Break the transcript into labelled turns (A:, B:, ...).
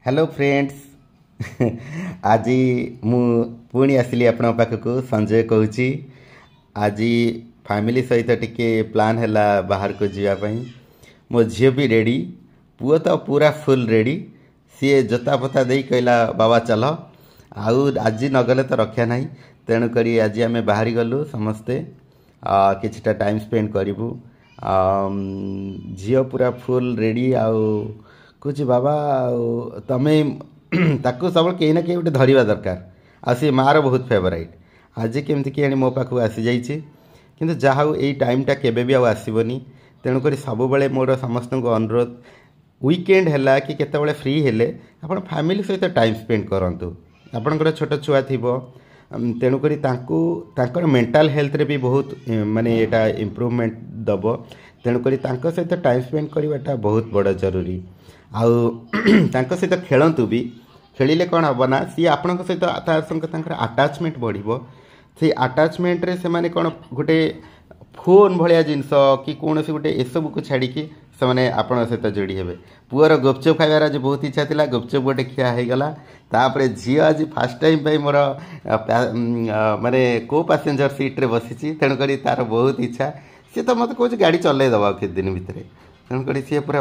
A: Hello friends आज मु पुणी आसली आपण पाखक संजय कहूँ। आज फैमिली सहित टिके प्लान है बाहर को जीवाई। मो झील भी रेडी, पुओ तो पूरा फुल रेडी। सी जोता पोता दे कहला बाबा चल आउ आज नगले तो रक्षा ना। तेणुक आज आम बाहरी गलु समस्ते किछटा टाइम स्पेंड करूँ। झील पूरा फुल रेडी आउ कुछ बाबा तमें ताकू सब कहीं ना कहीं गोटे धरवा दरकार। आ सी मार बहुत फेवराइट। आज केमती कि मो पाख आसी जाइए कि जहा यही टाइमटा केबे भी आसबनी। तेणुक सब मोर समस्त अनुरोध वीकेंड है कि केतबेले फ्री हेले आपण फैमिली सहित टाइम स्पेंड करूँ। आपणकर छोट छुआ थी तेणुक मेंटल हेल्थ रे भी बहुत माने एटा इम्प्रूवमेंट दब। तेणुक सहित टाइम स्पेंड करवाटा बहुत बड़ जरूरी। आउ सहित खेलतु भी खेलिले कौन हम ना सी आपण सहित आटाचमेंट बढ़ से आटाचमेंट रे से माने कौन गोटे फोन भाया जिनस कि कौन से गोटे एसबू को छाड़ी से मैंने आपण सहित जोड़ी हे। पुअर गुपचुप खाइबार आज बहुत इच्छा था, गुपचुप गोटे खिया हो गला। तापर झील आज फास्ट टाइम मोर माने को पैसेंजर सीट रे बसी। तेणुक तार बहुत इच्छा। सी तो मत कह गाड़ी चलई दबा किछ दिन भितर। तेणुक सी पूरा